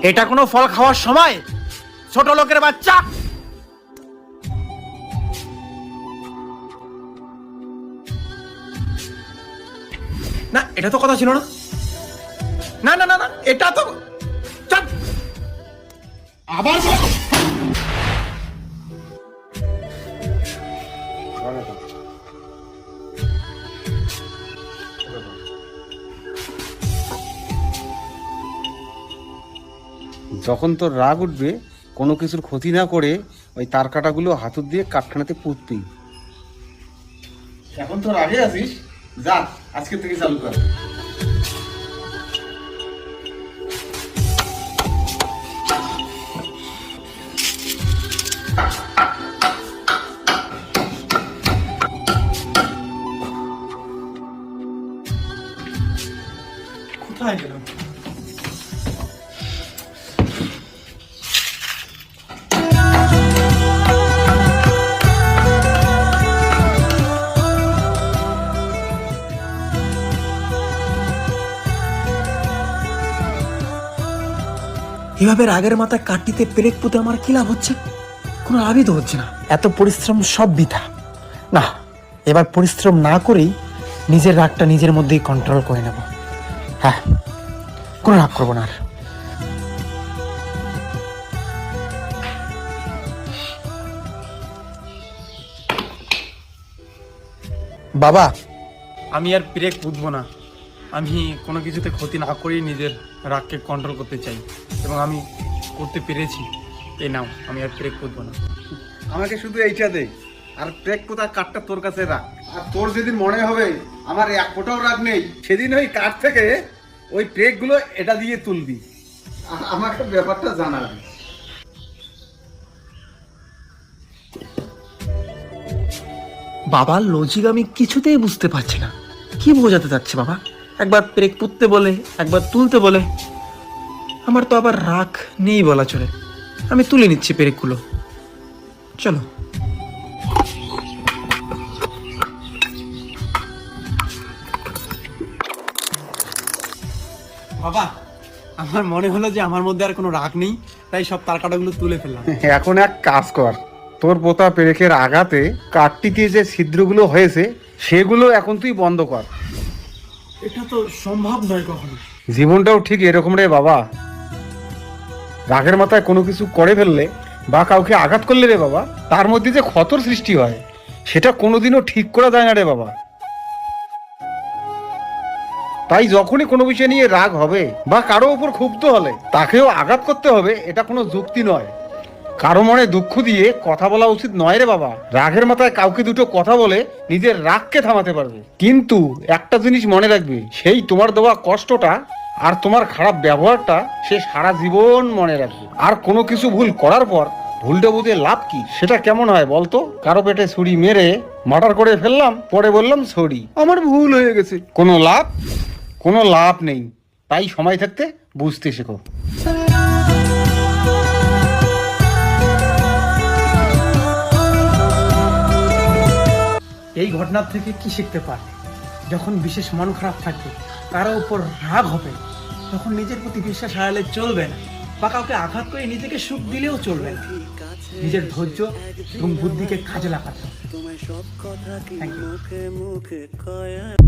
এটা কোনো ফল খাওয়ার সময়? ছোট লোকের বাচ্চা। না, এটা তো কথা ছিল না। না না না না, এটা তো আবার যখন তোর রাগ উঠবে কোনো কিছুর ক্ষতি না করে ওই তার কাটাগুলো হাতুর দিয়ে কাঠখানাতে পুঁতবি। এখন তোর আগে আছিস, যা আজকে থেকে চালু কর। কোথায় গেলাম? এভাবে রাগের মাথায় কাটিতে পেরেক পুঁতে আমার কি লাভ হচ্ছে? কোনো লাভই তো হচ্ছে না। এত পরিশ্রম সব বৃথা। না, এবার পরিশ্রম না করেই নিজের রাগটা নিজের মধ্যেই কন্ট্রোল করে নেব। হ্যাঁ, কোনো রাগ করবো না আর। বাবা, আমি আর পেরেক পুঁতবো না। আমি কোনো কিছুতে ক্ষতি না করেই নিজের রাগকে কন্ট্রোল করতে চাই, এবং আমি করতে পেরেছি। এই নাও, আমি আর পেরেক পুঁতবো না। আমাকে শুধু এইটা দে, আর পেক পোতা কাঠটা তোর কাছে রাখ। আর তোর যেদিন মনে হবে আমার এক ফোঁটাও রাগ নেই, সেদিন ওই কাঠ থেকে ওই পেক গুলো এটা দিয়ে তুলবি, আর আমাকে ব্যাপারটা জানাবি। বাবার লজিক আমি কিছুতেই বুঝতে পারছি না। কি বোঝাতে চাচ্ছে বাবা? একবার পেরেক পুঁততে বলে, একবার তুলতে বলে। আমার তো আবার রাগ নেই বলা চলে। আমি তুলে নিচ্ছি পেরেকগুলো। চলো। বাবা, আমার মনে হলো যে আমার মধ্যে আর কোনো রাগ নেই, তাই সব তারকাটাগুলো তুলে ফেললাম। এখন এক কাজ কর, তোর পোতা পেরেকের আঘাতে কাঠটিতে যে ছিদ্রগুলো হয়েছে সেগুলো এখন তুই বন্ধ কর। এটা তো সম্ভব নয় কখনো। জীবনটাও ঠিক এরকম রে বাবা। রাগের মাথায় কোনো কিছু করে ফেললে বা কাউকে আঘাত করলে রে বাবা, তার মধ্যে যে ক্ষতর সৃষ্টি হয় সেটা কোনোদিনও ঠিক করা যায় না রে বাবা। তাই যখনই কোনো বিষয় নিয়ে রাগ হবে বা কারো উপর ক্ষুব্ধ হলে তাকেও আঘাত করতে হবে, এটা কোনো যুক্তি নয়। কারো মনে দুঃখ দিয়ে কথা বলা উচিত নয় রে বাবা। রাগের মাথায় কাউকে দুটো কথা বলে নিজের রাগকে থামাতে পারবে, কিন্তু একটা জিনিস মনে রাখবে, সেই তোমার দেওয়া কষ্টটা আর তোমার খারাপ ব্যবহারটা সে সারা জীবন মনে রাখবে। আর কোনো কিছু ভুল করার পর ভুলটা বুঝে লাভ কি? সেটা কেমন হয় বলতো? কারো পেটে ছুরি মেরে মার্ডার করে ফেললাম, পরে বললাম সরি, আমার ভুল হয়ে গেছে। কোনো লাভ নেই। তাই সময় থাকতে বুঝতে শেখো। এই ঘটনার থেকে কি শিখতে পারবে? যখন বিশেষ মন খারাপ থাকবে, কারো উপর রাগ হবে, তখন নিজের প্রতি বিশ্বাস হারালে চলবে না, বা কাউকে আঘাত করে নিজেকে সুখ দিলেও চলবে না। নিজের ধৈর্য এবং বুদ্ধিকে কাজে লাগাতে হবে। Thank you.